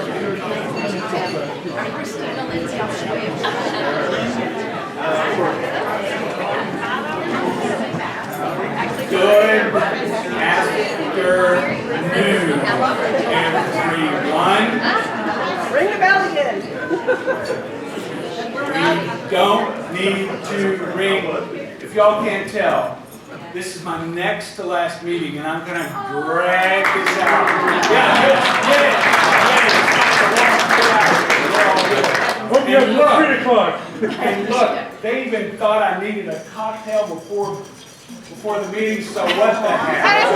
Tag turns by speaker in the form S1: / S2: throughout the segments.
S1: Good afternoon, everyone.
S2: Ring the bell again.
S1: We don't need to ring. If y'all can't tell, this is my next to last meeting, and I'm going to drag this out.
S3: Hope you have 3 o'clock.
S1: And look, they even thought I needed a cocktail before the meeting, so what the heck?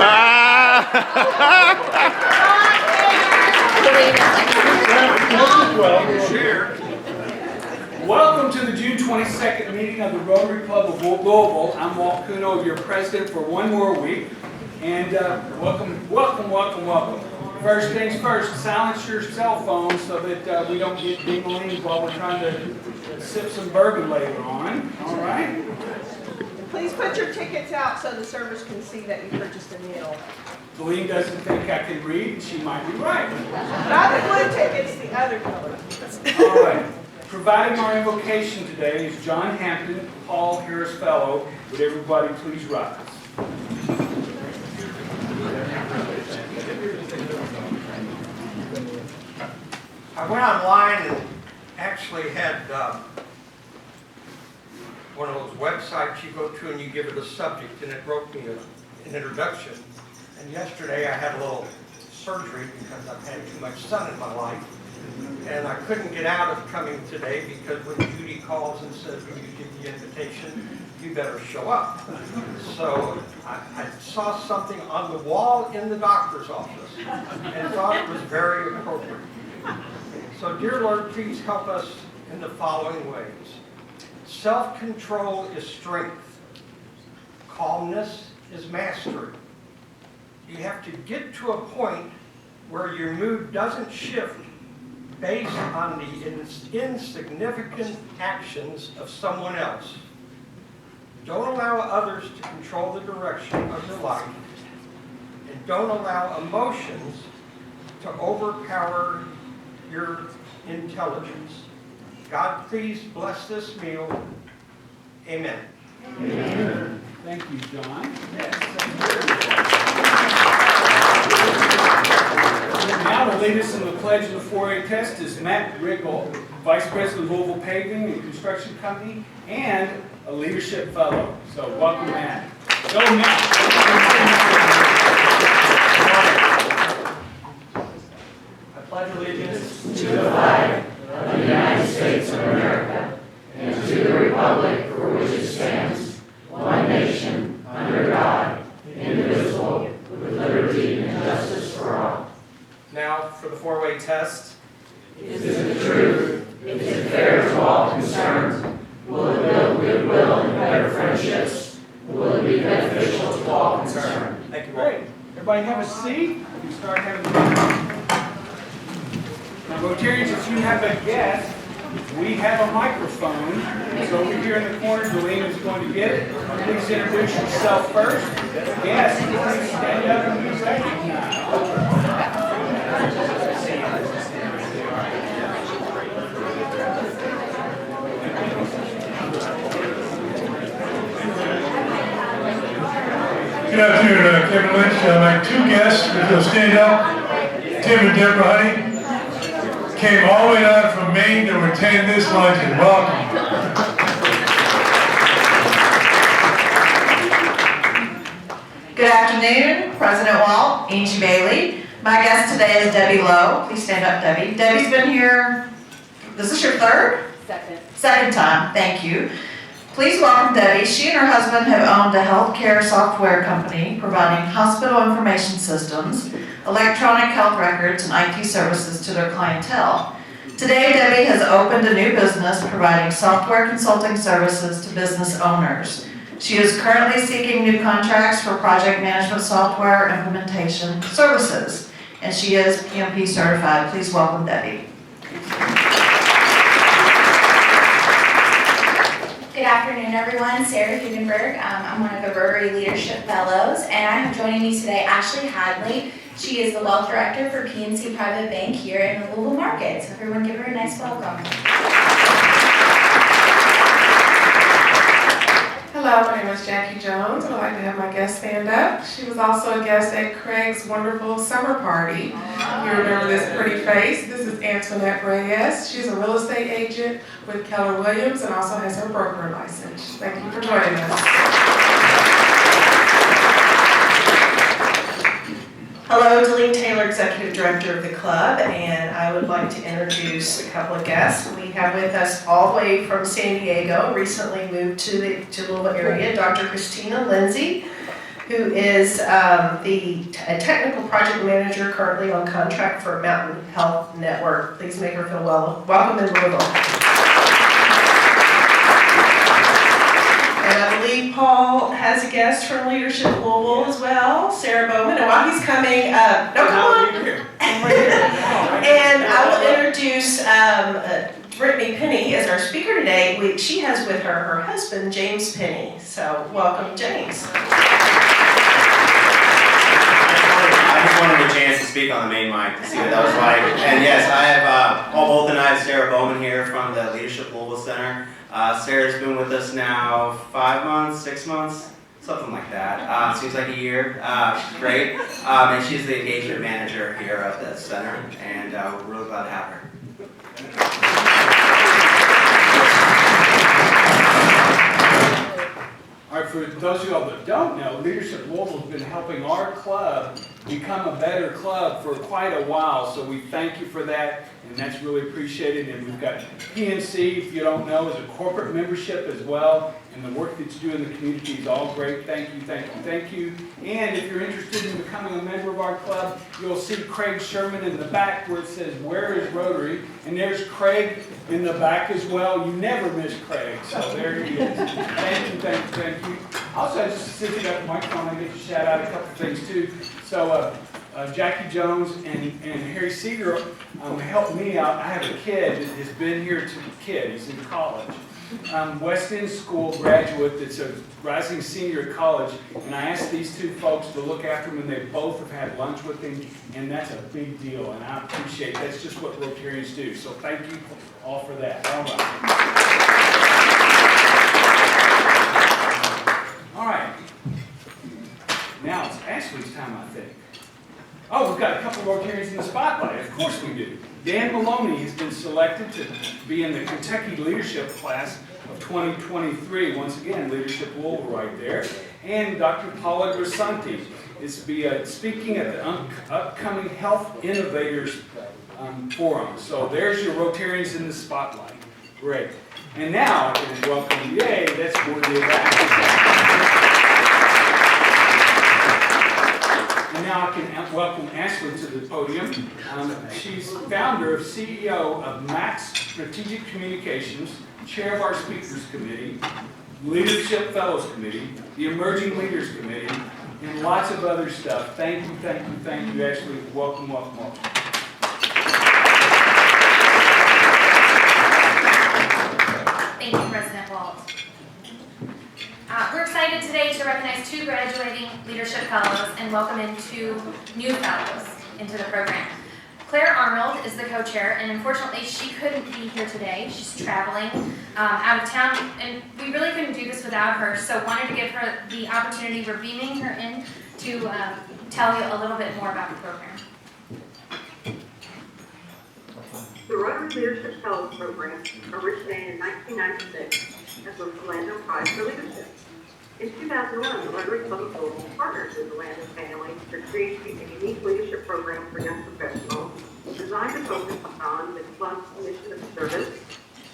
S1: Welcome to the June 22nd meeting of the Rotary Club of Louisville. I'm Walt Kuno, your president for one more week. And welcome. First things first, silence your cell phones so that we don't get ding-a-lings while we're trying to sip some bourbon later on. All right?
S2: Please put your tickets out so the servers can see that you purchased a meal.
S1: Colleen doesn't think I can read. She might be right.
S2: Not the blue tickets, the other color.
S1: All right. Providing our invocation today is John Hampton, Paul Harris Fellow. Would everybody please rise?
S4: I went online and actually had one of those websites you go to and you give it a subject, and it wrote me an introduction. And yesterday I had a little surgery because I've had too much sun in my life. And I couldn't get out of coming today because when Judy calls and says, "Will you give the invitation, you better show up." So I saw something on the wall in the doctor's office and thought it was very appropriate. So dear Lord, please help us in the following ways. Self-control is strength. Calmness is mastery. You have to get to a point where your mood doesn't shift based on the insignificant actions of someone else. Don't allow others to control the direction of your life, and don't allow emotions to overpower your intelligence. God, please bless this meal. Amen.
S1: Amen. Thank you, John. Now to lead us in the pledge of the 4A test is Matt Riggle, Vice President of Louisville Paving and Construction Company, and a leadership fellow. So welcome, Matt. Go, Matt.
S5: I pledge allegiance to the flag of the United States of America and to the republic for which it stands, one nation, under God, indivisible, with liberty and justice for all.
S6: Now for the four-way test.
S5: Is it the truth? Is it fair to all concerned? Will it build goodwill and better friendships? Will it be beneficial to all concerned?
S6: Thank you,
S1: Great. Everybody have a seat. We can start having Now, Rotarians, if you have a guest, we have a microphone. So over here in the corner, Delene is going to get it. Please introduce yourself first. Yes, please stand up and be recognized.
S3: Good afternoon, Kevin Lynch. My two guests, if you'll stand up, Tim and Deborah Honey, came all the way down from Maine to attend this luncheon. Welcome.
S7: Good afternoon, President Walt, Angie Bailey. My guest today is Debbie Lowe. Please stand up, Debbie. Debbie's been here, this is your third? Second time, thank you. Please welcome Debbie. She and her husband have owned a healthcare software company providing hospital information systems, electronic health records, and IT services to their clientele. Today, Debbie has opened a new business providing software consulting services to business owners. She is currently seeking new contracts for project management software implementation services, and she is PMP certified. Please welcome Debbie.
S8: Good afternoon, everyone. Sarah Hugenberg. I'm one of the Rotary Leadership Fellows, and I have joining me today Ashley Hadley, She is the Wealth Director for PNC Private Bank here in the Louisville market. So everyone give her a nice welcome.
S9: Hello, my name is Jackie Jones. I'd like to have my guest stand up. She was also a guest at Craig's wonderful summer party. You remember this pretty face. This is Antoinette Reyes. She's a real estate agent with Keller Williams and also has her broker license. Thank you for joining us.
S2: Hello, Delene Taylor, Executive Director of the club, and I would like to introduce a couple of guests. We have with us all the way from San Diego, recently moved to the Louisville area, Dr. Christina Lindsay, who is a technical project manager currently on contract for Mountain Health Network. Please make her feel welcome in Louisville. And I believe Paul has a guest from Leadership Louisville as well, Sarah Bowman. And while he's coming, come on. And I will introduce Brittany Penny as our speaker today. She has with her husband, James Penny. So welcome, James.
S10: I just wanted a chance to speak on the main mic to see what that was like. And yes, I have Paul Bolt and I have Sarah Bowman here from the Leadership Louisville Center. Sarah's been with us now 5 months, 6 months, something like that. Seems like a year. She's great. And she's the engagement manager here at the center, and we're really glad to have her.
S1: All right, for those of y'all that don't know, Leadership Louisville has been helping our club become a better club for quite a while, so we thank you for that, and that's really appreciated. And we've got PNC, if you don't know, is a corporate membership as well, and the work that you do in the community is all great. Thank you, thank you, thank you. And if you're interested in becoming a member of our club, you'll see Craig Sherman in the back where it says, "Where is Rotary?" And there's Craig in the back as well. You never miss Craig, so there he is. Thank you, thank you, thank you. Also, just since you got the microphone, I get to shout out a couple things too. So Jackie Jones and Harry Seeger helped me out. I have a kid that has been here to the kid. He's in college. West End School graduate that's a rising senior at college, and I asked these two folks to look after him, and they both have had lunch with him, and that's a big deal, and I appreciate it. That's just what Rotarians do, so thank you all for that. All right. Now it's Ashley's time, I think. Oh, we've got a couple of Rotarians in the spotlight. Of course we do. Dan Maloney has been selected to be in the Kentucky Leadership Class of 2023. Once again, Leadership Louisville right there. And Dr. Paula Grisanti is speaking at the upcoming Health Innovators Forum. So there's your Rotarians in the spotlight. Great. And now I can welcome, yay, that's worthy of that. And now I can welcome Ashley to the podium. She's founder of CEO of Max Strategic Communications, chair of our Speakers Committee, Leadership Fellows Committee, the Emerging Leaders Committee, and lots of other stuff. Thank you, thank you, thank you, Ashley. Welcome, welcome, welcome.
S8: Thank you, President Walt. We're excited today to recognize 2 graduating leadership fellows and welcome in 2 new fellows into the program. Claire Arnold is the co-chair, and unfortunately she couldn't be here today. She's traveling out of town, and we really couldn't do this without her, so wanted to give her the opportunity. We're beaming her in to tell you a little bit more about the program.
S11: The Rotary Leadership Fellows Program originated in 1996 as a Landon Prize for Leadership. In 2001, the Rotary Club of Louisville partnered with the Landon family to create a unique leadership program for young professionals designed to focus on the club's mission of service,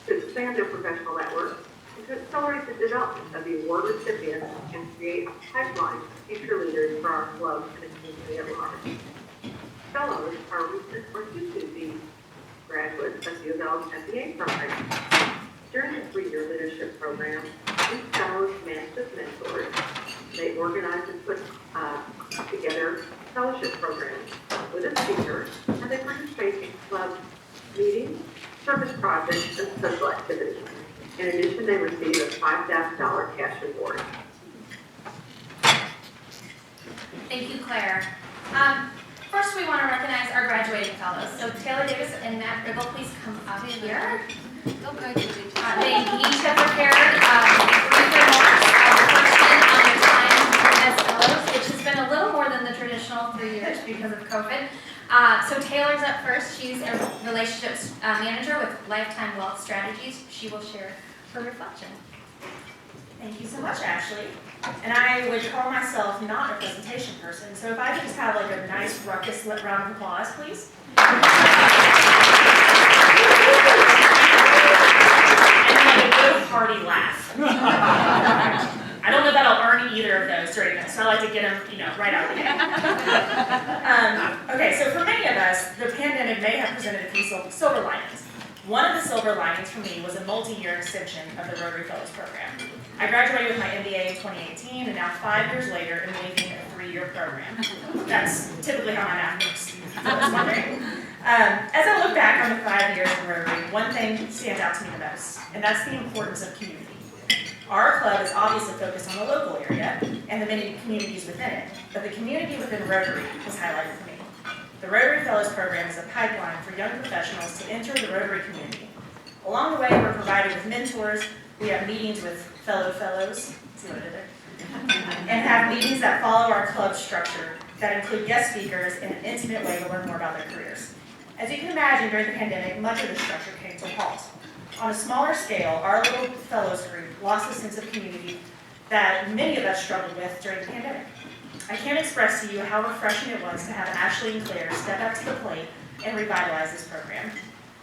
S11: to expand their professional network, and to accelerate the development of the award recipients and create a pipeline of future leaders for our club and the community at large. Fellows are recent or soon-to-be graduates of U of L's MBA program. During the 3-year leadership program, these fellows managed as mentors. They organized and put together fellowship programs with a speaker, and they participate in club meetings, service projects, and social activities. In addition, they receive a $5,000 cash reward.
S8: Thank you, Claire. First, we want to recognize our graduating fellows. So Taylor Davis and Matt Gribble, please come out here. They each have prepared brief remarks reflecting on their time as fellows, which has been a little more than the traditional 3 years because of COVID. So Taylor's up first. She's a relationships manager with Lifetime Wealth Strategies. She will share her reflection.
S12: Thank you so much, Ashley. And I would call myself not a presentation person, so if I could just have like a nice ruckus round of applause, please. And like a good hearty laugh. I don't know that I'll earn either of those during this, so I like to get them, right out of the gate. Okay, so for many of us, the pandemic may have presented a few silver linings. One of the silver linings for me was a multi-year extension of the Rotary Fellows Program. I graduated with my MBA in 2018, and now 5 years later, I'm leading a 3-year program. That's typically how my math works. So I was wondering. As I look back on the 5 years in Rotary, one thing stands out to me the most, and that's the importance of community. Our club is obviously focused on the local area and the many communities within it, but the community within Rotary was highlighted for me. The Rotary Fellows Program is a pipeline for young professionals to enter the Rotary community. Along the way, we're provided with mentors, we have meetings with fellow fellows, see what I did there? And have meetings that follow our club structure that include guest speakers in an intimate way to learn more about their careers. As you can imagine, during the pandemic, much of the structure came to a halt. On a smaller scale, our little fellows group lost a sense of community that many of us struggled with during the pandemic. I can't express to you how refreshing it was to have Ashley and Claire step up to the plate and revitalize this program.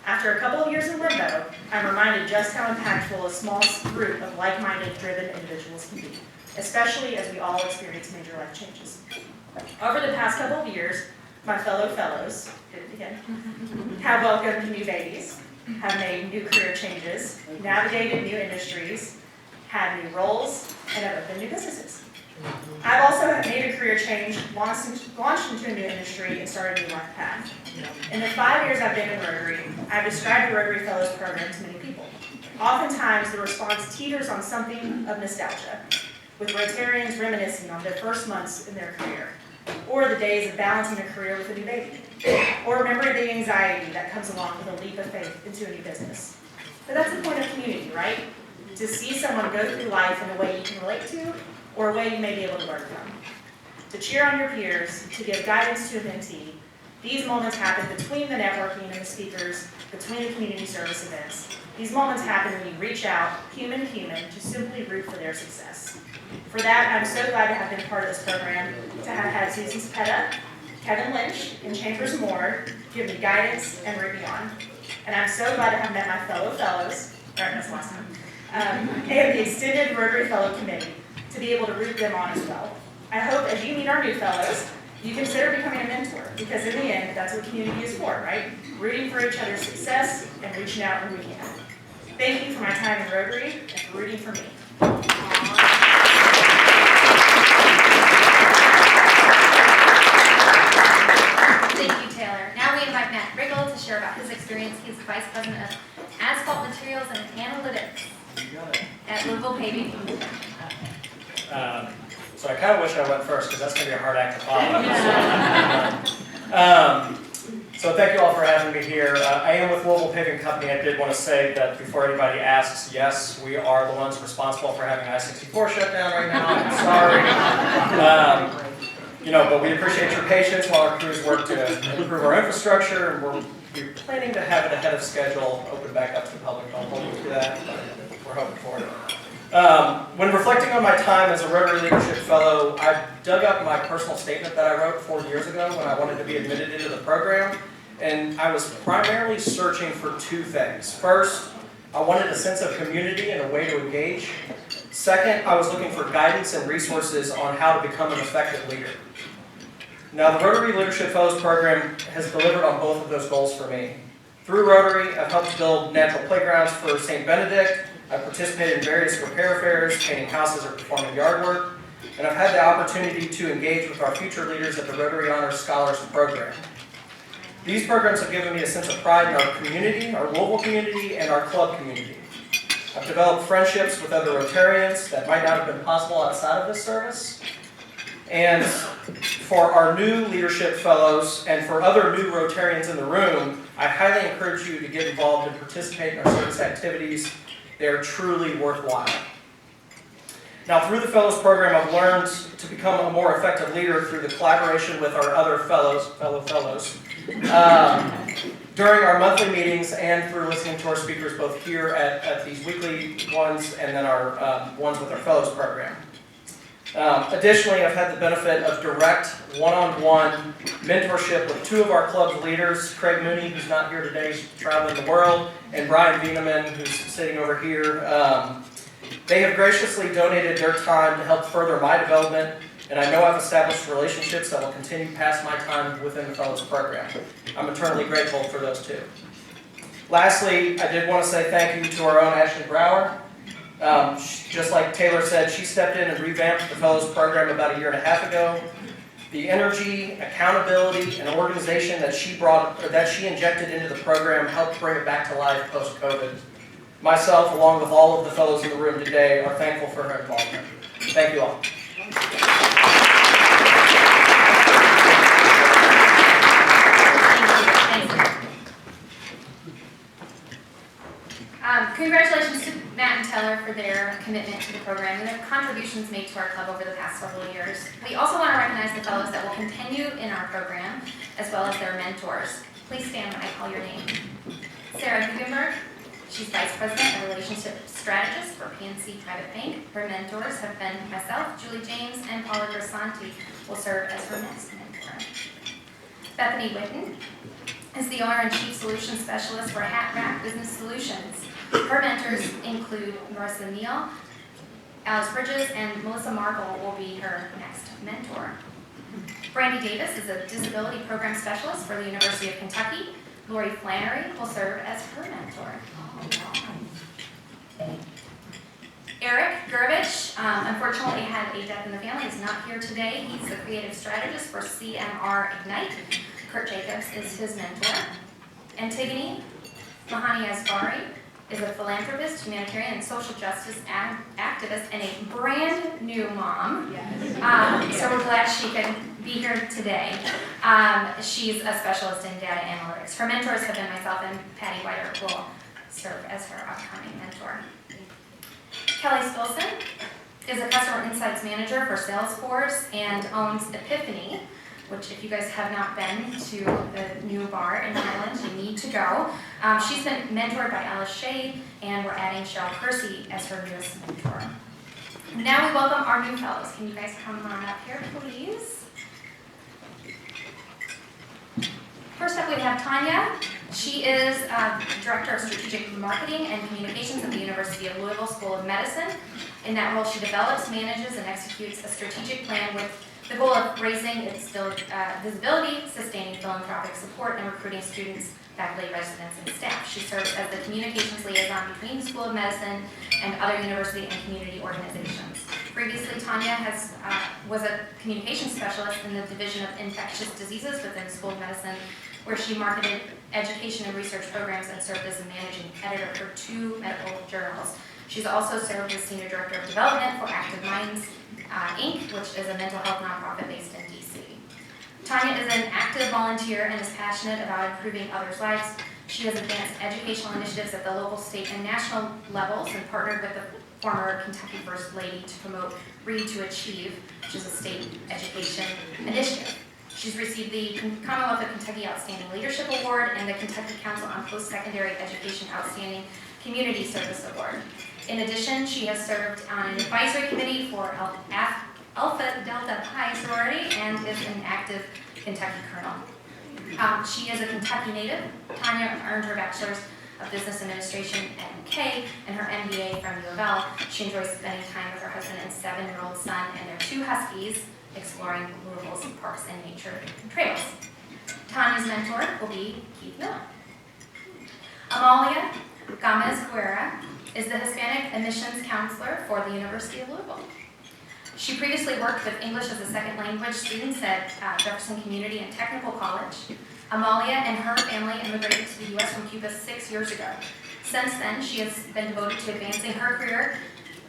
S12: After a couple of years in limbo, I'm reminded just how impactful a small group of like-minded, driven individuals can be, especially as we all experience major life changes. Over the past couple of years, my fellow fellows, have welcomed new babies, have made new career changes, navigated new industries, had new roles, and have opened new businesses. I've also made a career change, launched into a new industry, and started a new life path. In the 5 years I've been in Rotary, I've described the Rotary Fellows Program to many people. Oftentimes, the response teeters on something of nostalgia, with Rotarians reminiscing on their first months in their career, or the days of balancing a career with a new baby, or remembering the anxiety that comes along with a leap of faith into a new business. But that's the point of community, right? To see someone go through life in a way you can relate to, or a way you may be able to learn from. To cheer on your peers, to give guidance to a mentee, these moments happen between the networking and the speakers, between the community service events. These moments happen when you reach out, human to human, to simply root for their success. For that, I'm so glad to have been part of this program, to have had Susan Spetta, Kevin Lynch, and Chambers Moore give me guidance and root me on. And I'm so glad to have met my fellow fellows, that's the last time, and the extended Rotary Fellow Committee, to be able to root them on as well. I hope as you meet our new fellows, you consider becoming a mentor, because in the end, that's what community is for, right? Rooting for each other's success and reaching out when we can. Thank you for my time in Rotary and for rooting for me.
S8: Thank you, Taylor. Now we invite Matt Riggle to share about his experience. He's the Vice President of Asphalt Materials and Analytics at Louisville Paving.
S6: So I kind of wish I went first because that's going to be a hard act to follow. So thank you all for having me here. I am with Louisville Paving Company. I did want to say that before anybody asks, yes, we are the ones responsible for having I-64 shut down right now. I'm sorry. But we appreciate your patience while our crews work to improve our infrastructure, and we're planning to have it ahead of schedule, open back up to the public. Don't hold you to that, but we're hoping for it. When reflecting on my time as a Rotary Leadership Fellow, I dug up my personal statement that I wrote 4 years ago when I wanted to be admitted into the program, and I was primarily searching for two things. First, I wanted a sense of community and a way to engage. Second, I was looking for guidance and resources on how to become an effective leader. Now, the Rotary Leadership Fellows Program has delivered on both of those goals for me. Through Rotary, I've helped build natural playgrounds for St. Benedict. I've participated in various repair fairs, painting houses or performing yard work, and I've had the opportunity to engage with our future leaders at the Rotary Honors Scholars Program. These programs have given me a sense of pride in our community, our Louisville community, and our club community. I've developed friendships with other Rotarians that might not have been possible outside of this service. And for our new leadership fellows and for other new Rotarians in the room, I highly encourage you to get involved and participate in our service activities. They are truly worthwhile. Now, through the Fellows Program, I've learned to become a more effective leader through the collaboration with our other fellows, during our monthly meetings and through listening to our speakers both here at these weekly ones and then our ones with our Fellows Program. Additionally, I've had the benefit of direct one-on-one mentorship with two of our club's leaders, Craig Mooney, who's not here today, he's traveling the world, and Brian Wieneman, who's sitting over here. They have graciously donated their time to help further my development, and I know I've established relationships that will continue past my time within the Fellows Program. I'm eternally grateful for those two. Lastly, I did want to say thank you to our own Ashley Brower. Just like Taylor said, she stepped in and revamped the Fellows Program about 1.5 years ago. The energy, accountability, and organization that she injected into the program helped bring it back to life post-COVID. Myself, along with all of the fellows in the room today, are thankful for her involvement. Thank you all.
S8: Congratulations to Matt and Taylor for their commitment to the program and their contributions made to our club over the past several years. We also want to recognize the fellows that will continue in our program, as well as their mentors. Please stand when I call your name. Sarah Hugenberg, she's Vice President and Relationship Strategist for PNC Private Bank. Her mentors have been myself, Julie James, and Paula Grisanti will serve as her next mentor. Bethany Witten is the Owner and Chief Solution Specialist for Hat Rack Business Solutions. Her mentors include Marissa Neal, Alex Bridges, and Melissa Markle will be her next mentor. Brandy Davis is a Disability Program Specialist for the University of Kentucky. Lori Flannery will serve as her mentor. Eric Gurvich, unfortunately had a death in the family, is not here today. He's the creative strategist for CMR Ignite. Kurt Jacobs is his mentor. Antigone Mahani Asghari is a philanthropist, humanitarian, and social justice activist, and a brand new mom. Yes. So we're glad she could be here today. She's a specialist in data analytics. Her mentors have been myself and Patty Whiter will serve as her upcoming mentor. Kelly Spilson is a customer insights manager for Salesforce and owns Epiphany, which if you guys have not been to the new bar in Highland, you need to go. She's been mentored by Alice Shea, and we're adding Cheryl Kersey as her newest mentor. Now we welcome our new fellows. Can you guys come on up here, please? First up, we have Tanya. She is Director of Strategic Marketing and Communications at the University of Louisville School of Medicine. In that role, she develops, manages, and executes a strategic plan with the goal of raising its visibility, sustaining philanthropic support, and recruiting students, faculty, residents, and staff. She serves as the communications liaison between the School of Medicine and other university and community organizations. Previously, Tanya was a communications specialist in the Division of Infectious Diseases within the School of Medicine, where she marketed education and research programs and served as a managing editor for 2 medical journals. She's also served as Senior Director of Development for Active Minds, Inc., which is a mental health nonprofit based in DC. Tanya is an active volunteer and is passionate about improving others' lives. She has advanced educational initiatives at the local, state, and national levels and partnered with the former Kentucky First Lady to promote Read to Achieve, which is a state education initiative. She's received the Commonwealth of Kentucky Outstanding Leadership Award and the Kentucky Council on Post-Secondary Education Outstanding Community Service Award. In addition, she has served on an advisory committee for Alpha Delta Pi sorority and is an active Kentucky Colonel. She is a Kentucky native. Tanya earned her Bachelor's of Business Administration at UK and her MBA from U of L. She enjoys spending time with her husband and 7-year-old son and their 2 huskies, exploring Louisville's parks and nature trails. Tanya's mentor will be Keith Miller. Amalia Gomez Guerra is the Hispanic Admissions Counselor for the University of Louisville. She previously worked with English as a second language students at Jefferson Community and Technical College. Amalia and her family immigrated to the U.S. from Cuba 6 years ago. Since then, she has been devoted to advancing her career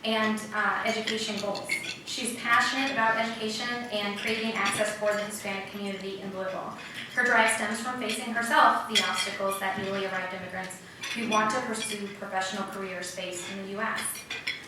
S8: and education goals. She's passionate about education and creating access for the Hispanic community in Louisville. Her drive stems from facing herself the obstacles that newly arrived immigrants who want to pursue professional careers face in the U.S.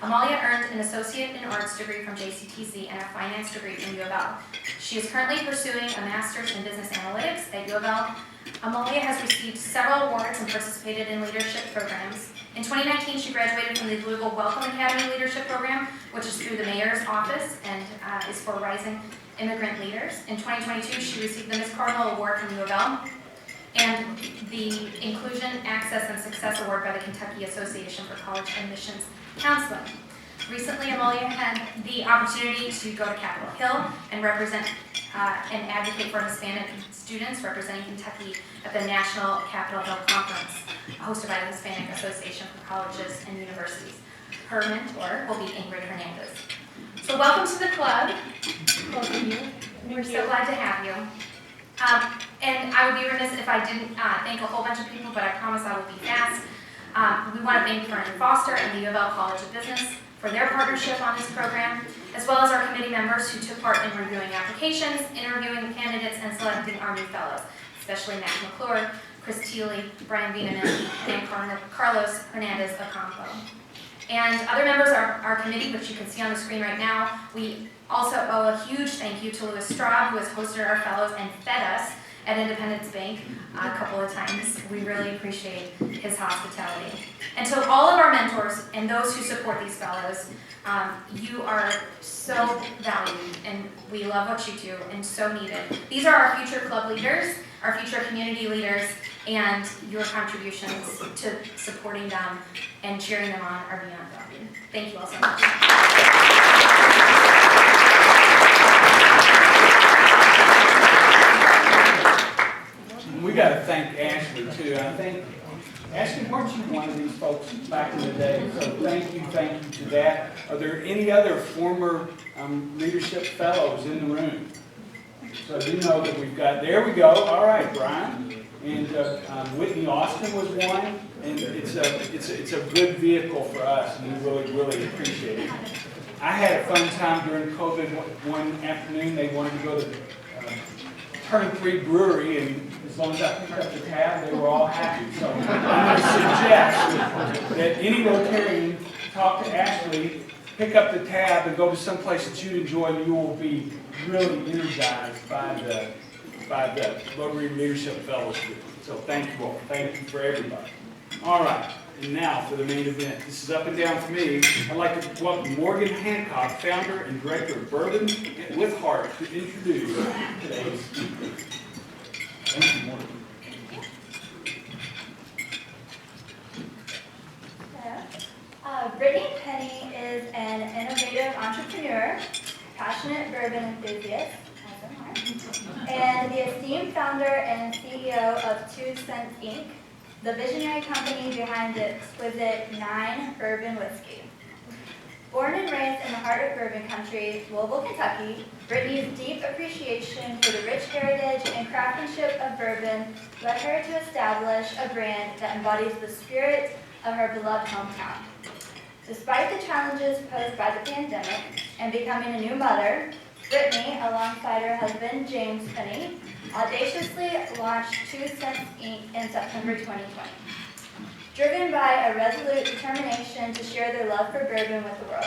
S8: Amalia earned an Associate in Arts degree from JCTC and a Finance degree from U of L. She is currently pursuing a Master's in Business Analytics at U of L. Amalia has received several awards and participated in leadership programs. In 2019, she graduated from the Louisville Welcome Academy Leadership Program, which is through the Mayor's Office and is for rising immigrant leaders. In 2022, she received the Miss Cardinal Award from U of L and the Inclusion, Access, and Success Award by the Kentucky Association for College Admissions Counseling. Recently, Amalia had the opportunity to go to Capitol Hill and represent and advocate for Hispanic students representing Kentucky at the National Capitol Hill Conference, hosted by the Hispanic Association for Colleges and Universities. Her mentor will be Ingrid Hernandez. So welcome to the club. Welcome you. We're so glad to have you. And I would be remiss if I didn't thank a whole bunch of people, but I promise I will be fast. We want to thank Vernon Foster and the U of L College of Business for their partnership on this program, as well as our committee members who took part in reviewing applications, interviewing candidates, and selecting our new fellows, especially Matt McClure, Chris Thiele, Brian Wieneman, and Carlos Hernandez Ocampo. And other members of our committee, which you can see on the screen right now, we also owe a huge thank you to Louis Straub, who has hosted our fellows and fed us at Independence Bank a couple of times. We really appreciate his hospitality. And to all of our mentors and those who support these fellows, you are so valued and we love what you do and so needed. These are our future club leaders, our future community leaders, and your contributions to supporting them and cheering them on are beyond valued. Thank you all so much.
S1: We got to thank Ashley too. I think, Ashley, weren't you one of these folks back in the day? So thank you to that. Are there any other former leadership fellows in the room? So you know that we've got, there we go. All right, Brian. And Whitney Austin was one. And it's a good vehicle for us, and we really appreciate it. I had a fun time during COVID one afternoon. They wanted to go to Turn 3 Brewery, and as long as I picked up the tab, they were all happy. So I'm going to suggest that any Rotarian talk to Ashley, pick up the tab, and go to some place that you enjoy, and you will be really energized by the Rotary Leadership Fellowship. So thank you all. Thank you for everybody. All right, and now for the main event. This is up and down for me. I'd like to welcome Morgan Hancock, founder and director of Bourbon with Heart, to introduce today's speaker. Thank you, Morgan.
S13: Brittany Penny is an innovative entrepreneur, passionate bourbon enthusiast, and the esteemed founder and CEO of 2 Cents Inc., the visionary company behind the exquisite IX Bourbon Whiskey. Born and raised in the heart of bourbon country, Louisville, Kentucky, Brittany's deep appreciation for the rich heritage and craftsmanship of bourbon led her to establish a brand that embodies the spirit of her beloved hometown. Despite the challenges posed by the pandemic and becoming a new mother, Brittany, alongside her husband, James Penny, audaciously launched 2 Cents Inc. in September 2020. Driven by a resolute determination to share their love for bourbon with the world.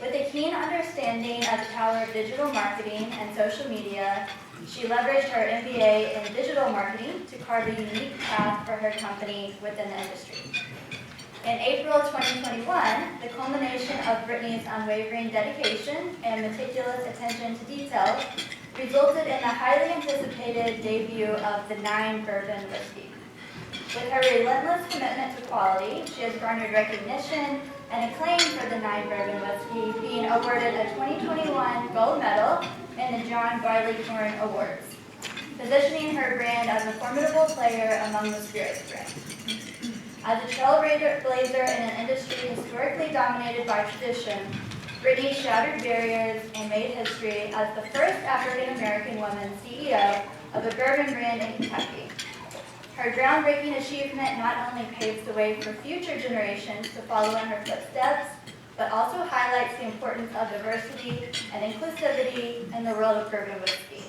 S13: With a keen understanding of the power of digital marketing and social media, she leveraged her MBA in digital marketing to carve a unique path for her company within the industry. In April 2021, the culmination of Brittany's unwavering dedication and meticulous attention to detail resulted in the highly anticipated debut of the IX Bourbon Whiskey. With her relentless commitment to quality, she has garnered recognition and acclaim for the IX Bourbon Whiskey, being awarded a 2021 gold medal in the John Barleycorn Awards, positioning her brand as a formidable player among the spirits brands. As a trailblazer in an industry historically dominated by tradition, Brittany shattered barriers and made history as the first African-American woman CEO of a bourbon brand in Kentucky. Her groundbreaking achievement not only paves the way for future generations to follow in her footsteps, but also highlights the importance of diversity and inclusivity in the world of bourbon whiskey.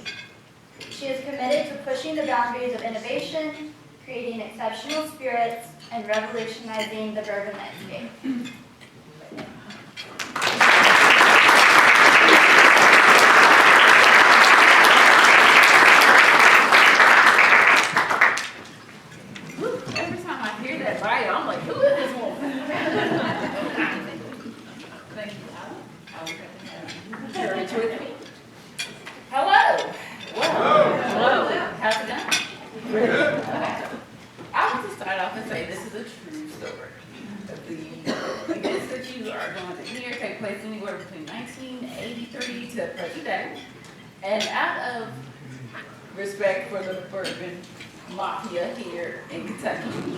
S13: She is committed to pushing the boundaries of innovation, creating exceptional spirits, and revolutionizing the bourbon landscape.
S5: Every time I hear that bio, I'm like, who is this woman? Thank you. I was going to have courage with me. Hello. Hello. How's it going? Good. I want to start off and say this is a true story. The events that you are going to hear take place anywhere between 1983 to present day. And out of respect for the bourbon mafia here in Kentucky,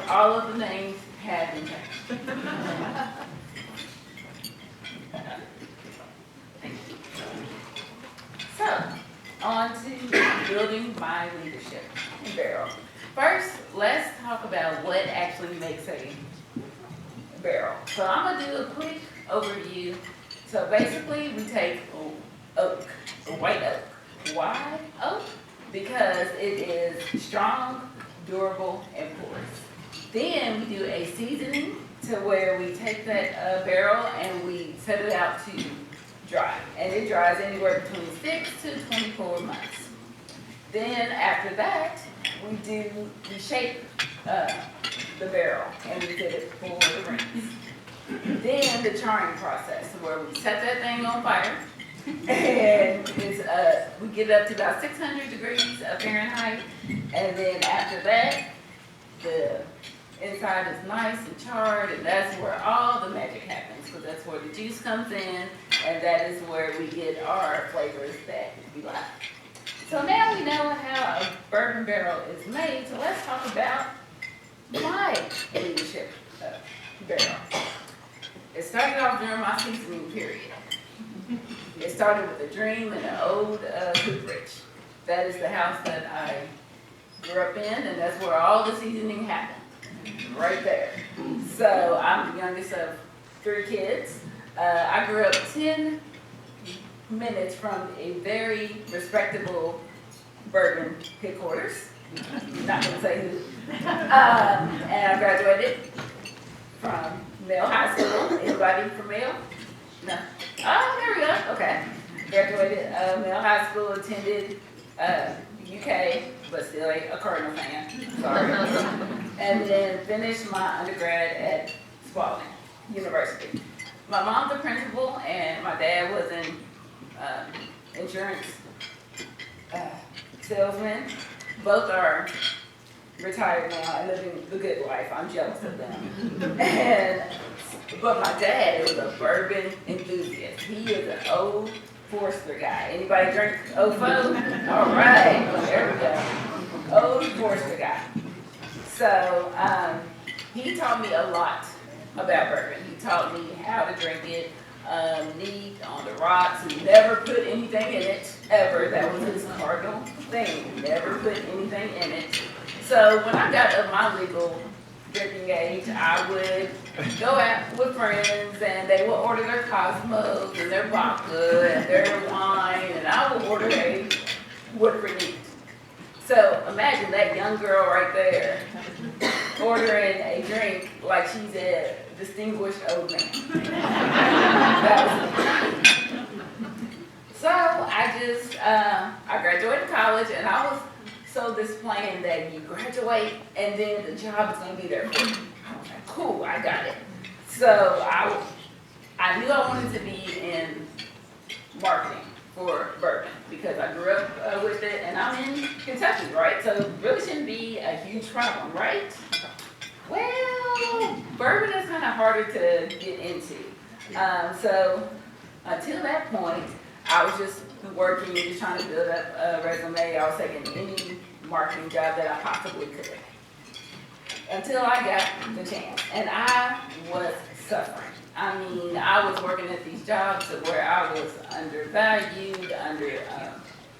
S5: all of the names have been changed. So, on to building my leadership in barrel. First, let's talk about what actually makes a barrel. So I'm gonna do a quick overview. So basically, we take oak, white oak. Why oak? Because it is strong, durable, and porous. Then we do a seasoning to where we take that barrel and we set it out to dry. And it dries anywhere between 6 to 24 months. Then after that, we shape the barrel and we fit it for the rings. Then the charring process where we set that thing on fire and we get it up to about 600 degrees of Fahrenheit. And then after that, the inside is nice and charred, and that's where all the magic happens, because that's where the juice comes in, and that is where we get our flavors that we like. So now we know how a bourbon barrel is made, so let's talk about my leadership barrel. It started off during my seasoning period. It started with a dream in an old cooperage. That is the house that I grew up in, and that's where all the seasoning happened. Right there. So I'm the youngest of 3 kids. I grew up 10 minutes from a very respectable bourbon headquarters. I'm not going to say who. And I graduated from Male High School. Anybody from Male? No. Oh, there we go. Okay. Graduated Male High School, attended UK, but still a Cardinal fan. Sorry. And then finished my undergrad at Spalding University. My mom's a principal, and my dad was an insurance salesman. Both are retired now and living the good life. I'm jealous of them. But my dad was a bourbon enthusiast. He is an old Forster guy. Anybody drink Ofo? All right, there we go. Old Forster guy. So he taught me a lot about bourbon. He taught me how to drink it, neat, on the rocks. He never put anything in it, ever. That was his cardinal thing. Never put anything in it. So when I got of my legal drinking age, I would go out with friends and they would order their Cosmos and their vodka and their wine, and I would order a Woodford neat. So imagine that young girl right there ordering a drink like she's a distinguished old man. That was so I graduated college, and I was so this plan that you graduate and then the job is going to be there for you. I was like, cool, I got it. So I knew I wanted to be in marketing for bourbon because I grew up with it, and I'm in Kentucky, right? So it really shouldn't be a huge problem, right? Well, bourbon is kind of harder to get into. So until that point, I was just working, just trying to build up a resume. I was taking any marketing job that I possibly could. Until I got the chance. And I was suffering. I mean, I was working at these jobs where I was undervalued,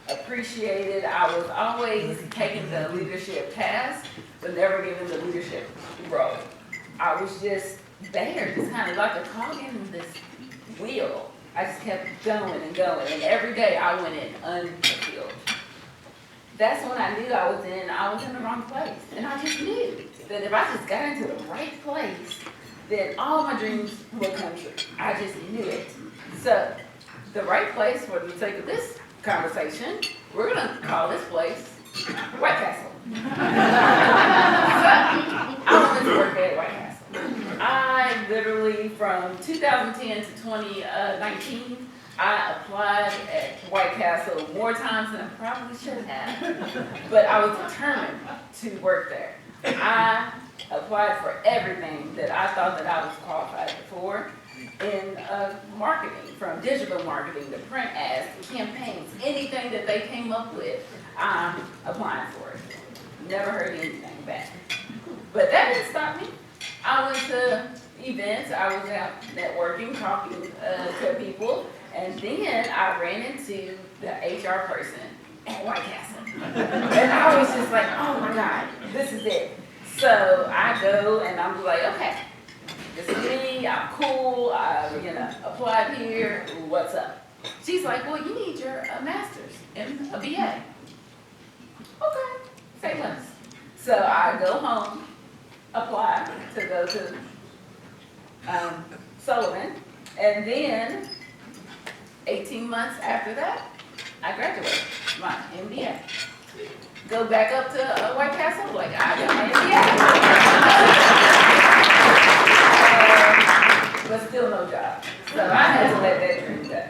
S5: appreciated. I was always taking the leadership task, but never given the leadership role. I was just there, just kind of like a cog in this wheel. I just kept going and going, and every day I went in unfulfilled. That's when I knew I was in the wrong place. And I just knew that if I just got into the right place, then all my dreams would come true. I just knew it. So, the right place, for the sake of this conversation, we're gonna call this place White Castle. So, I wanted to work at White Castle. I literally, from 2010 to 2019, I applied at White Castle more times than I probably should have, but I was determined to work there. I applied for everything that I thought that I was qualified for in marketing, from digital marketing to print ads to campaigns, anything that they came up with, I'm applying for it. Never heard anything back. But that didn't stop me. I went to events, I was out networking, talking to people, and then I ran into the HR person at White Castle. And I was just like, oh my God, this is it. So I go and I'm like, okay, this is me, I'm cool, I applied here, what's up? She's like, well, you need your master's in a BA. Okay, say less. So I go home, apply to go to Sullivan, and then 18 months after that, I graduated my MBA. Go back up to White Castle, like I got my MBA. But still no job. So I had to let that dream go.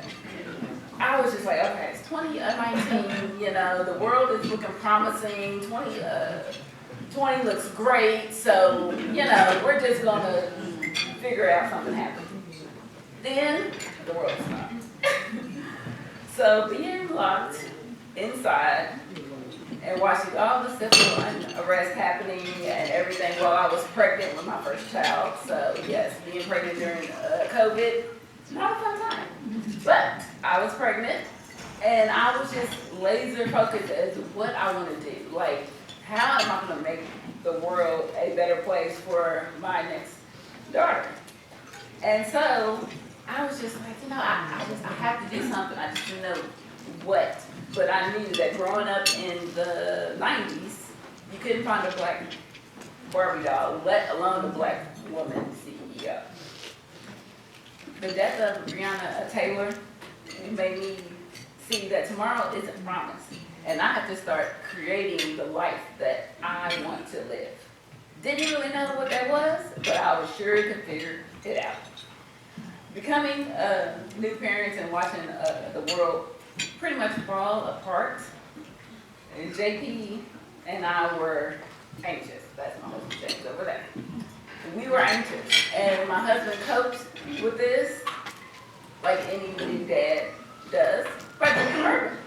S5: I was just like, okay, it's 2019, the world is looking promising, 20 looks great, so, we're just gonna figure out something happened. Then, the world stopped. So being locked inside and watching all the civil unrest happening and everything while I was pregnant with my first child. So yes, being pregnant during COVID, not a fun time. But I was pregnant and I was just laser focused as to what I want to do. Like, how am I going to make the world a better place for my next daughter? And so I was just like, I have to do something. I just didn't know what. But I knew that growing up in the 90s, you couldn't find a black Barbie doll, let alone a black woman CEO. The death of Breonna Taylor made me see that tomorrow isn't promised. And I have to start creating the life that I want to live. Didn't really know what that was, but I was sure to figure it out. Becoming new parents and watching the world pretty much fall apart, and JP and I were anxious. That's my husband James over there. We were anxious, and my husband coped with this like any new dad does by drinking bourbon.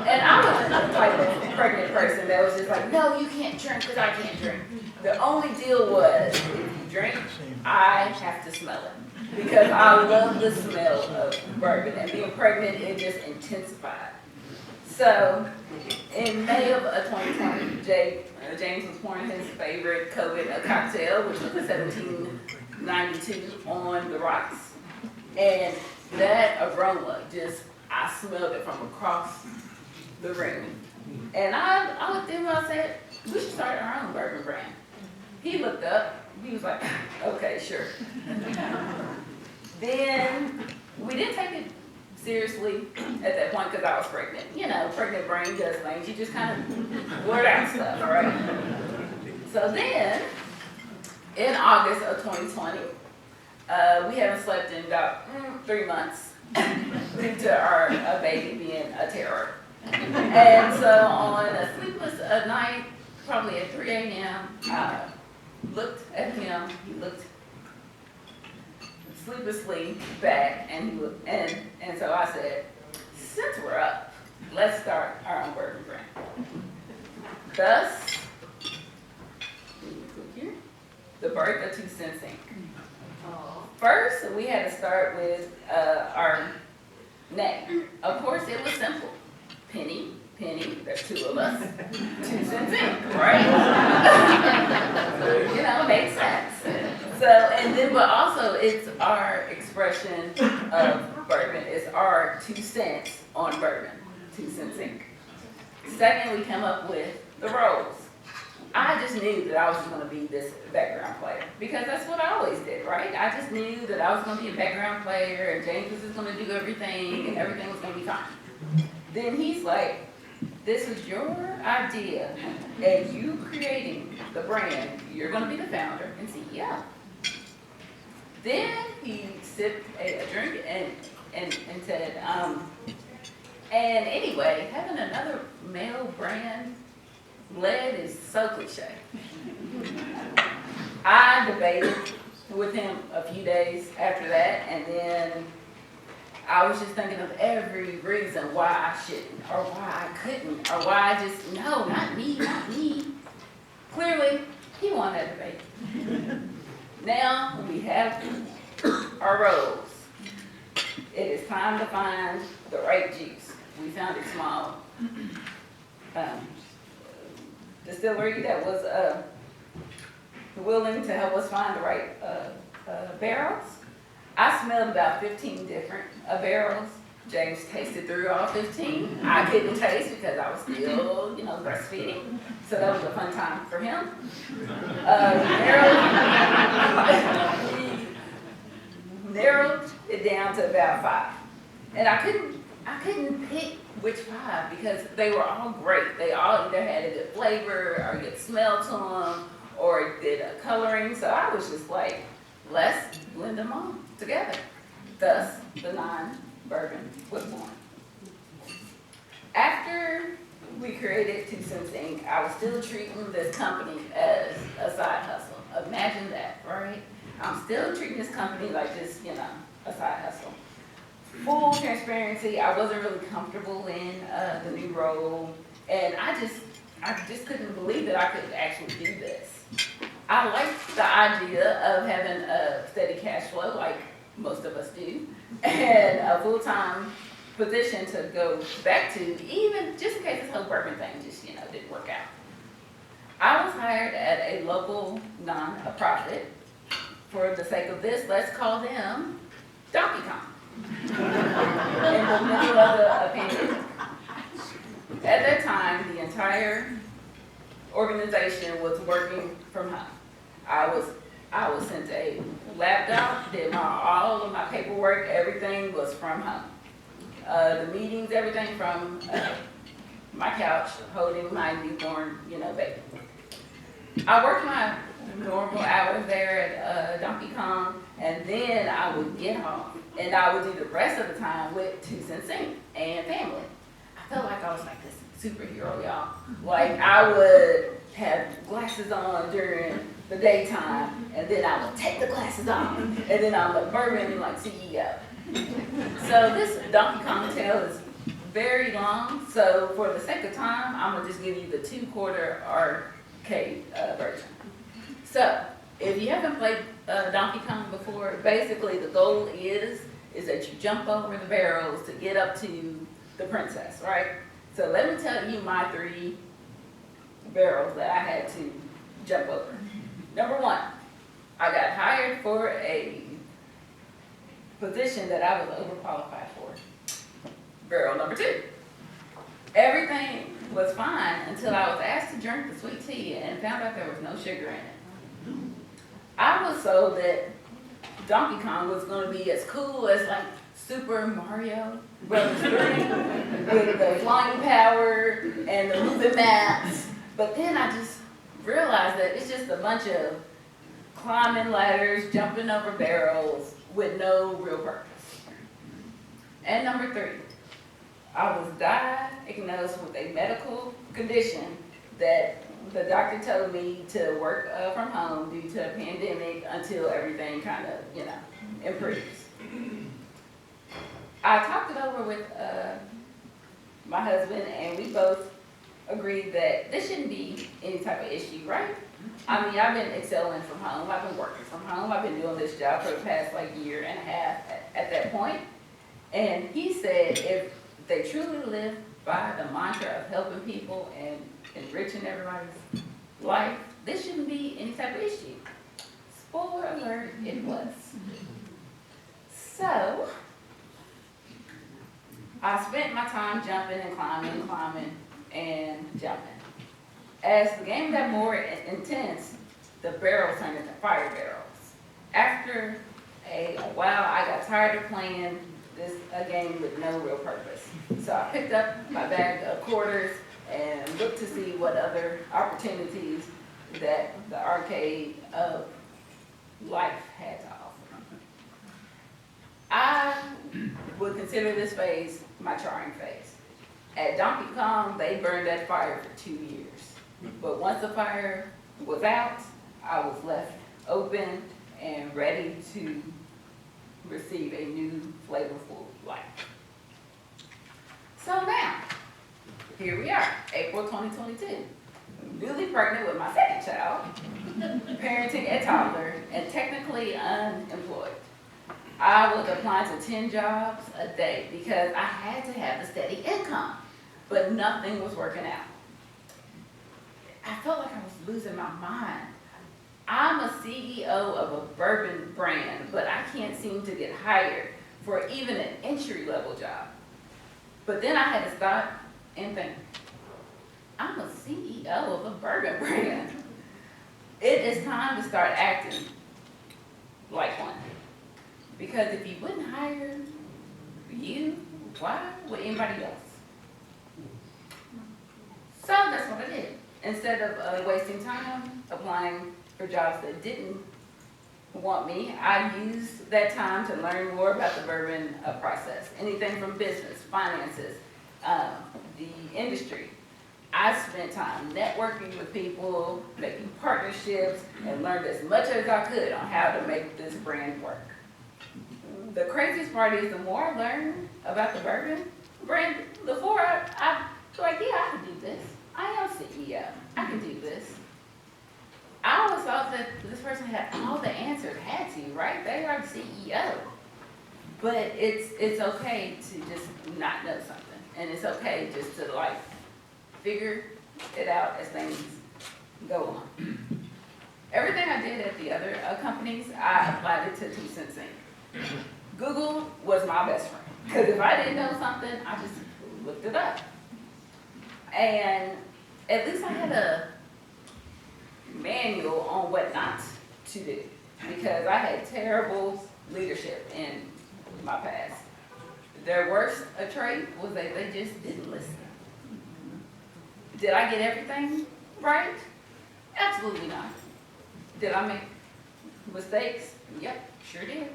S5: And I wasn't the type of pregnant person that was just like, no, you can't drink because I can't drink. The only deal was, if you drink, I have to smell it. Because I love the smell of bourbon, and being pregnant, it just intensified. So, in May of 2020, James was pouring his favorite COVID cocktail, which was a 1792 on the rocks. And that aroma, I smelled it from across the room. And I looked at him and I said, we should start our own bourbon brand. He looked up, he was like, okay, sure. Then we didn't take it seriously at that point because I was pregnant. Pregnant brain does things. You just kind of blurt out stuff, right? So then, in August of 2020, we haven't slept in about 3 months due to our baby being a terror. And so on a sleepless night, probably at 3 a.m., I looked at him, he looked sleeplessly back, and so I said, since we're up, let's start our own bourbon brand. Thus, the birth of 2 Cents Inc. First, we had to start with our name. Of course, it was simple. Penny, there's 2 of us, 2 Cents Inc., right? Makes sense. So, and then, but also it's our expression of bourbon. It's our 2 cents on bourbon, 2 cents Inc. Second, we come up with the roles. I just knew that I was just going to be this background player because that's what I always did, right? I just knew that I was going to be a background player and James was just going to do everything and everything was going to be fine. Then he's like, this was your idea and you creating the brand. You're going to be the founder and CEO. Then he sipped a drink and said, and anyway, having another male brand led is so cliche. I debated with him a few days after that, and then I was just thinking of every reason why I shouldn't, or why I couldn't, or why I just, no, not me, not me. Clearly, he won that debate. Now we have our roles. It is time to find the right juice. We found a small distillery that was willing to help us find the right barrels. I smelled about 15 different barrels. James tasted through all 15. I couldn't taste because I was still, breastfeeding. So that was a fun time for him. Narrowed it down to about 5. And I couldn't pick which 5 because they were all great. They all either had a good flavor or a good smell to them or did a coloring. So I was just like, let's blend them all together. Thus, the 9 Bourbon was born. After we created 2 Cents Inc., I was still treating this company as a side hustle. Imagine that, right? I'm still treating this company like just, a side hustle. Full transparency, I wasn't really comfortable in the new role, and I just couldn't believe that I could actually do this. I liked the idea of having a steady cash flow, like most of us do, and a full-time position to go back to, even just in case this whole bourbon thing just, didn't work out. I was hired at a local non-profit. For the sake of this, let's call them Donkey Kong. In the middle of the pandemic. At that time, the entire organization was working from home. I was sent a laptop, did all of my paperwork, everything was from home. The meetings, everything from my couch, holding my newborn, baby. I worked my normal hours there at Donkey Kong, and then I would get home, and I would do the rest of the time with 2 Cents Inc. and family. I felt like I was like this superhero, y'all. Like, I would have glasses on during the daytime, and then I would take the glasses off, and then I'm a bourbon CEO. So this Donkey Kong tale is very long, so for the sake of time, I'm gonna just give you the 2-quarter arcade version. So, if you haven't played Donkey Kong before, basically the goal is that you jump over the barrels to get up to the princess, right? So let me tell you my 3 barrels that I had to jump over. Number 1, I got hired for a position that I was overqualified for. Barrel number 2. Everything was fine until I was asked to drink the sweet tea and found out there was no sugar in it. I was told that Donkey Kong was going to be as cool as like Super Mario Brothers 3 with the flying power and the moving maps. But then I just realized that it's just a bunch of climbing ladders, jumping over barrels with no real purpose. And number 3, I was diagnosed with a medical condition that the doctor told me to work from home due to a pandemic until everything kind of, improves. I talked it over with my husband, and we both agreed that this shouldn't be any type of issue, right? I mean, I've been excelling from home. I've been working from home. I've been doing this job for the past year and a half at that point. And he said if they truly live by the mantra of helping people and enriching everybody's life, this shouldn't be any type of issue.
S14: Spoiler alert, it was. So, I spent my time jumping and climbing and jumping. As the game got more intense, the barrels turned into fire barrels. After a while, I got tired of playing a game with no real purpose. So I picked up my bag of quarters and looked to see what other opportunities that the arcade of life had to offer. I would consider this phase my trying phase. At Donkey Kong, they burned that fire for 2 years. But once the fire was out, I was left open and ready to receive a new flavorful life. So now, here we are, April 2022. Newly pregnant with my second child, parenting a toddler, and technically unemployed. I was applying to 10 jobs a day because I had to have a steady income, but nothing was working out. I felt like I was losing my mind. I'm a CEO of a bourbon brand, but I can't seem to get hired for even an entry-level job. But then I had to stop and think, I'm a CEO of a bourbon brand. It is time to start acting like one. Because if you wouldn't hire you, why would anybody else? So that's what I did. Instead of wasting time applying for jobs that didn't want me, I used that time to learn more about the bourbon process. Anything from business, finances, the industry. I spent time networking with people, making partnerships, and learned as much as I could on how to make this brand work. The craziest part is the more I learned about the bourbon brand, the more I was like, yeah, I can do this. I am CEO. I can do this. I always thought that this person had all the answers, had to, right? They are the CEO. But it's okay to just not know something. And it's okay just to like figure it out as things go on. Everything I did at the other companies, I applied it to 2 Cents Inc. Google was my best friend. Because if I didn't know something, I just looked it up. And at least I had a manual on what not to do. Because I had terrible leadership in my past. Their worst trait was that they just didn't listen. Did I get everything right? Absolutely not. Did I make mistakes? Yep, sure did.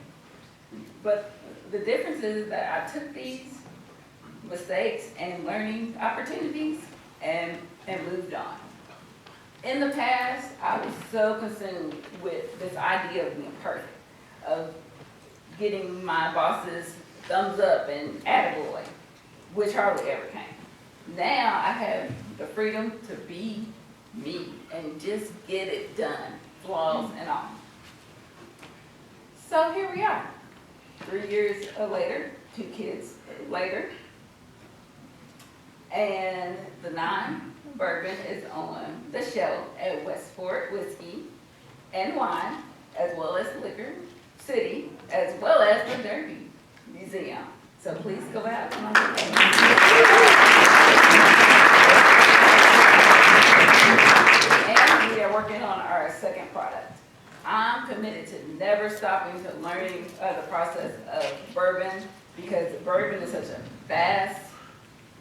S14: But the difference is that I took these mistakes and learning opportunities and moved on. In the past, I was so consumed with this idea of being perfect, of getting my boss's thumbs up and attaboy, which hardly ever came. Now I have the freedom to be me and just get it done, flaws and all. So here we are, 3 years later, 2 kids later, and the IX Bourbon is on the shelf at Westport Whiskey and Wine, as well as Liquor City, as well as the Derby Museum. So please go out and we are working on our second product. I'm committed to never stopping to learning the process of bourbon, because bourbon is such a vast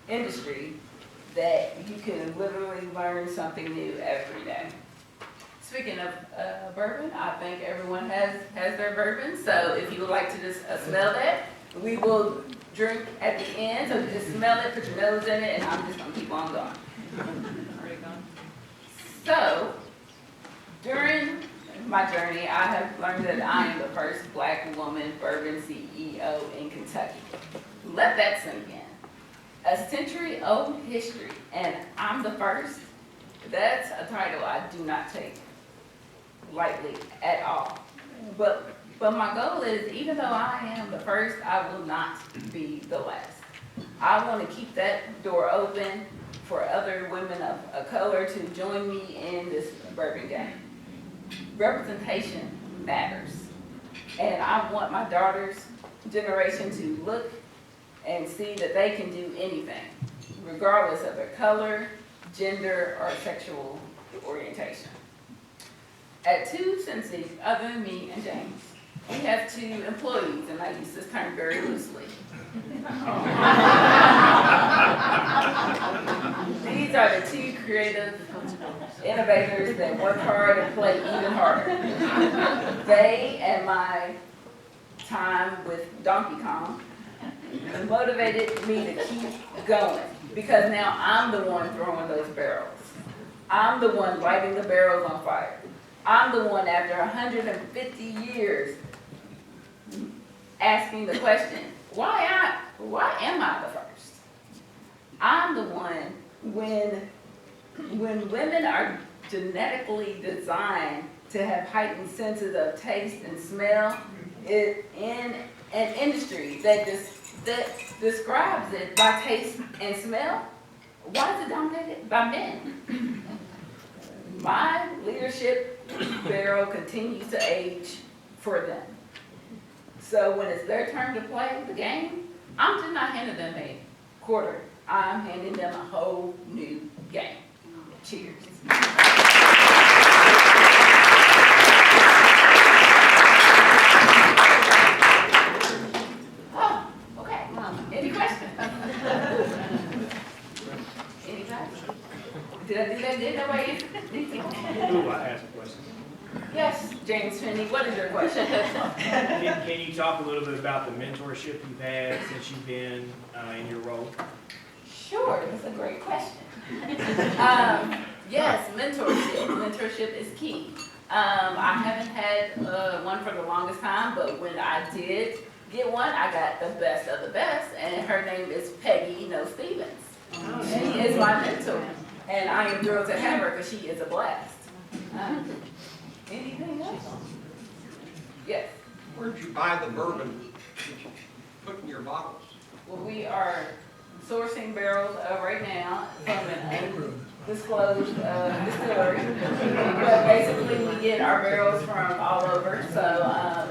S14: industry that you can literally learn something new every day. Speaking of bourbon, I think everyone has their bourbon, so if you would like to just smell that, we will drink at the end, so just smell it, put your nose in it, and I'm just gonna keep on going. So, during my journey, I have learned that I am the first Black woman bourbon CEO in Kentucky. Let that sink in. A century-old history, and I'm the first. That's a title I do not take lightly at all. But my goal is, even though I am the first, I will not be the last. I want to keep that door open for other women of color to join me in this bourbon game. representation matters. And I want my daughter's generation to look and see that they can do anything, regardless of their color, gender, or sexual orientation. At 2 Cincy, other than me and James, we have 2 employees, and I use this term very loosely. These are the 2 creative innovators that work hard and play even harder. They and my time with Donkey Kong motivated me to keep going, because now I'm the one throwing those barrels. I'm the one lighting the barrels on fire. I'm the one, after 150 years, asking the question, why am I the first? I'm the one, when women are genetically designed to have heightened senses of taste and smell, in an industry that describes it by taste and smell, why is it dominated by men? My leadership barrel continues to age for them. So when it's their turn to play the game, I'm just not handing them a quarter. I'm handing them a whole new game. Cheers. Oh, okay. Any questions? Any questions? Did I do that? Did nobody?
S15: Ooh, I asked a question.
S14: Yes, James Penny, what is your question?
S15: Can you talk a little bit about the mentorship you've had since you've been in your role?
S14: Sure, that's a great question. Yes, mentorship. Mentorship is key. I haven't had one for the longest time, but when I did get one, I got the best of the best, and her name is Peggy Stevens. She is my mentor, and I am thrilled to have her because she is a blast. Anything else? Yes.
S4: Where'd you buy the bourbon that you put in your bottles?
S14: Well, we are sourcing barrels right now from an undisclosed distillery. But basically, we get our barrels from all over, so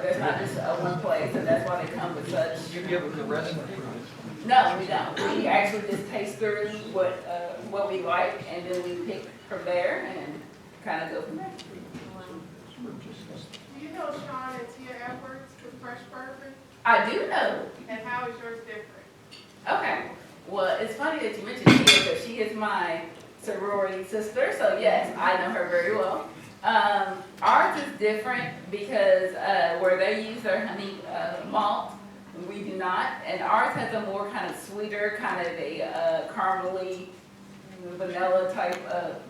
S14: there's not just one place, and that's why they come with such.
S4: You give them the recipe?
S14: No, we don't. We actually just taste through what we like, and then we pick from there and kind of go from there.
S9: Do you know Sean and Tia Edwards with Fresh Bourbon?
S14: I do know.
S9: And how is yours different?
S14: Okay. Well, it's funny that you mentioned Tia, because she is my sorority sister, so yes, I know her very well. Ours is different because where they use their honey malt, we do not, and ours has a more kind of sweeter, kind of a caramely, vanilla type of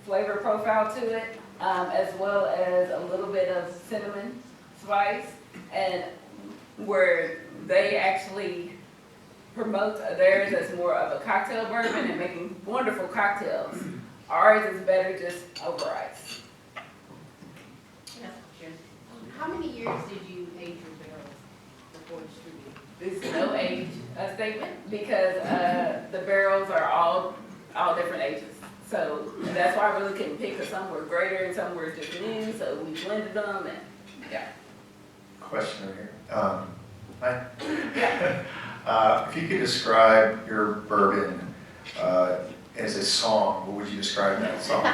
S14: flavor profile to it, as well as a little bit of cinnamon spice, and where they actually promote theirs as more of a cocktail bourbon and making wonderful cocktails. Ours is better just over ice.
S16: How many years did you age your barrels before distributing?
S14: There's no age statement because the barrels are all different ages. So that's why I really couldn't pick, because some were greater and some were just new, so we blended them and yeah.
S17: Question over here. Hi.
S14: Yeah.
S17: If you could describe your bourbon as a song, what would you describe that song?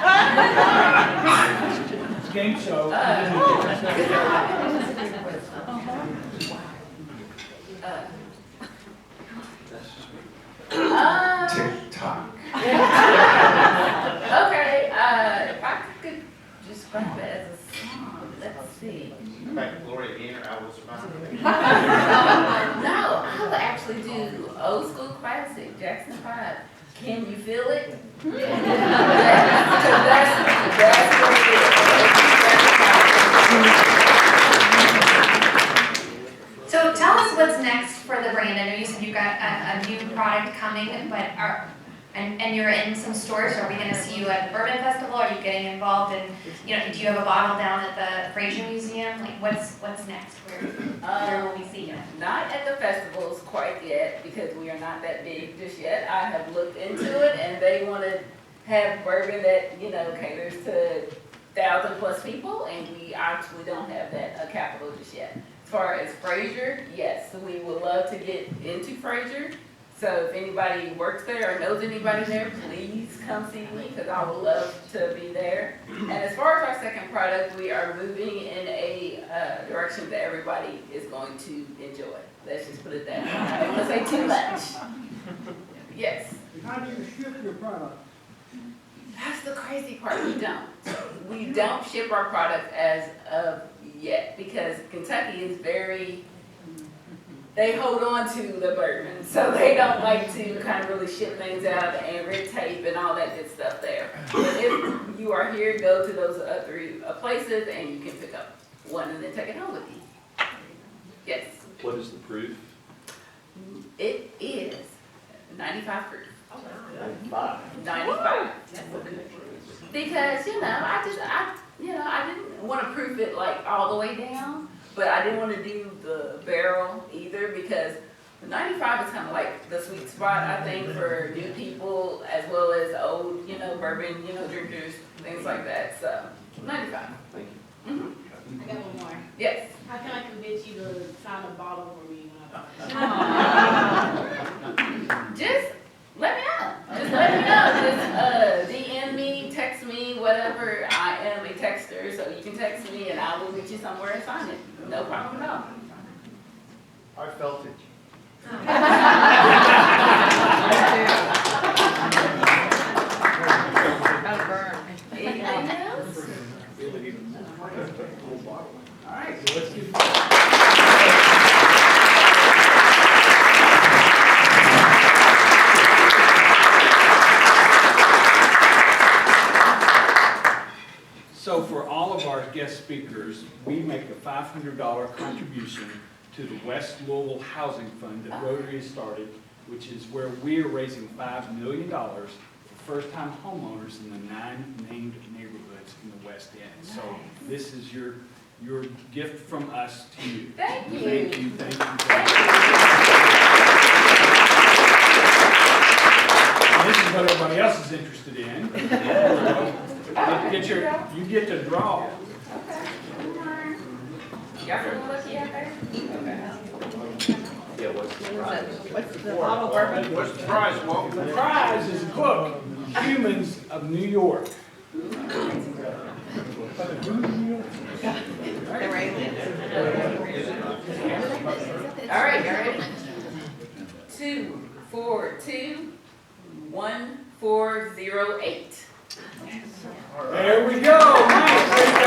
S1: It's a game show.
S17: TikTok.
S14: Okay, if I could describe it as a song, let's see.
S10: Like Gloria Gaynor, I will survive.
S14: No, I would actually do old school classic, Jackson 5. Can you feel it? That's what it is.
S8: So tell us what's next for the brand. I know you said you've got a new product coming, but and you're in some stores. Are we going to see you at the Bourbon Festival? Are you getting involved in, do you have a bottle down at the Fraser Museum? Like, what's next? Where will we see you?
S14: Not at the festivals quite yet, because we are not that big just yet. I have looked into it, and they want to have bourbon that, caters to 1,000+ people, and we actually don't have that capital just yet. As far as Fraser, yes, we would love to get into Fraser. So if anybody works there or knows anybody there, please come see me, because I would love to be there. And as far as our second product, we are moving in a direction that everybody is going to enjoy. Let's just put it that way. I don't want to say too much. Yes.
S1: How do you ship your product?
S14: That's the crazy part, we don't. We don't ship our product as of yet, because Kentucky is very, they hold on to the bourbon, so they don't like to kind of really ship things out and red tape and all that good stuff there. But if you are here, go to those 3 places and you can pick up one and then take it home with you. Yes.
S18: What is the proof?
S14: It is 95 proof.
S18: 95.
S14: Because, I didn't want to proof it like all the way down, but I didn't want to do the barrel either, because 95 is kind of like the sweet spot, I think, for new people as well as old, bourbon, drinkers, things like that. So 95.
S18: Thank you.
S14: Mm-hmm.
S16: I got one more.
S14: Yes.
S16: How can I convince you to sign a bottle for me when
S14: Just let me know. Just let me know. Just DM me, text me, whatever. I am a texter, so you can text me and I will meet you somewhere and sign it. No problem at all.
S4: I felt it.
S14: Anything else?
S1: All right, so let's do. So for all of our guest speakers, we make a $500 contribution to the West Louisville Housing Fund that Rotary has started, which is where we are raising $5 million for first-time homeowners in the 9 named neighborhoods in the West End. So this is your gift from us to you.
S14: Thank you.
S1: Thank you. Thank you. This is what everybody else is interested in. You get to draw.
S14: Y'all feeling lucky out there?
S18: Yeah, what's the prize?
S2: What's the bottle bourbon?
S4: What's the prize, Walt?
S1: The prize is a book, Humans of New York.
S14: All right, you ready? 242 1408.
S1: There we go. Nice. There you go.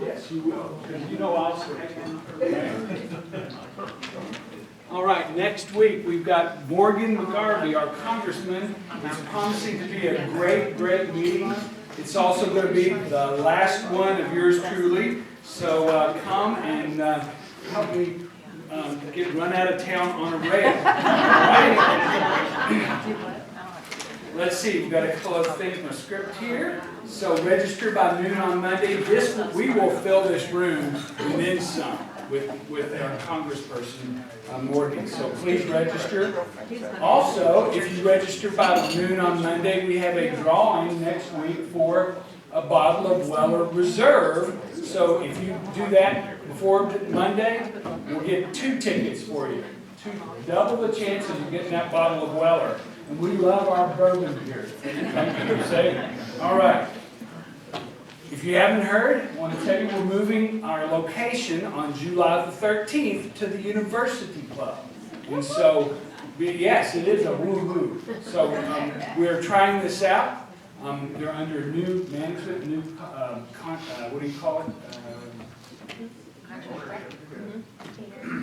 S1: Yes, you will. Because I'll say. All right, next week we've got Morgan McGarvey, our congressman. It's promising to be a great, great meeting. It's also going to be the last one of yours truly. So come and help me get run out of town on a rail. Right? Let's see, we've got a couple of things in my script here. So register by noon on Monday. We will fill this room and then some with our congressperson, Morgan. So please register. Also, if you register by noon on Monday, we have a drawing next week for a bottle of Weller Reserve. So if you do that before Monday, we'll get 2 tickets for you. Double the chances of getting that bottle of Weller. And we love our bourbon here. Thank you for saying. All right. If you haven't heard, I want to tell you we're moving our location on July the 13th to the University Club. And so, yes, it is a woo-woo. So we're trying this out. They're under new management, new, what do you call it?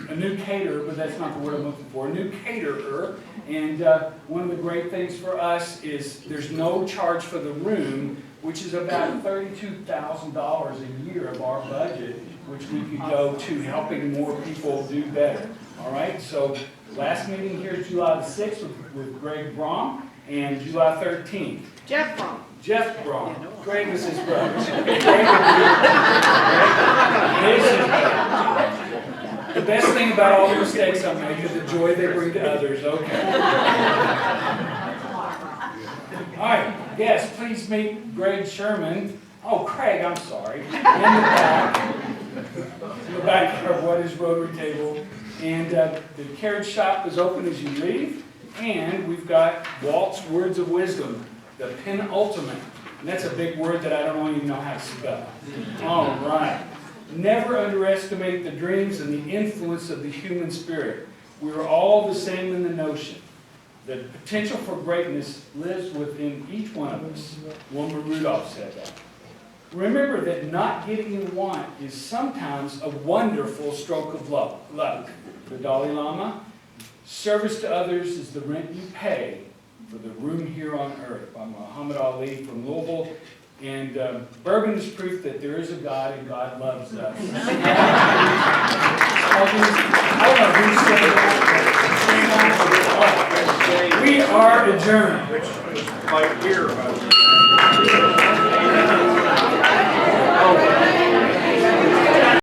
S1: A new caterer, but that's not the word I'm looking for. A new caterer. And one of the great things for us is there's no charge for the room, which is about $32,000 a year of our budget, which we could go to helping more people do better. All right, so last meeting here is July the 6th with Greg Brom, and July 13th.
S2: Jeff Brom.
S1: Jeff Brom. Greg is his brother. The best thing about all the mistakes I make is the joy they bring to others. Okay. All right, yes, please meet Greg Sherman. Oh, Craig, I'm sorry. In the back. In the back of what is Rotary table. And the carriage shop is open as you leave. And we've got Walt's Words of Wisdom, the penultimate. And that's a big word that I don't even know how to spell. All right. Never underestimate the dreams and the influence of the human spirit. We are all the same in the notion. The potential for greatness lives within each one of us. Wilma Rudolph said that. Remember that not getting you want is sometimes a wonderful stroke of luck. The Dalai Lama, service to others is the rent you pay for the room here on earth. By Muhammad Ali from Louisville. And bourbon is proof that there is a God and God loves us. I don't know who said that. We are adjourned.
S15: Like here,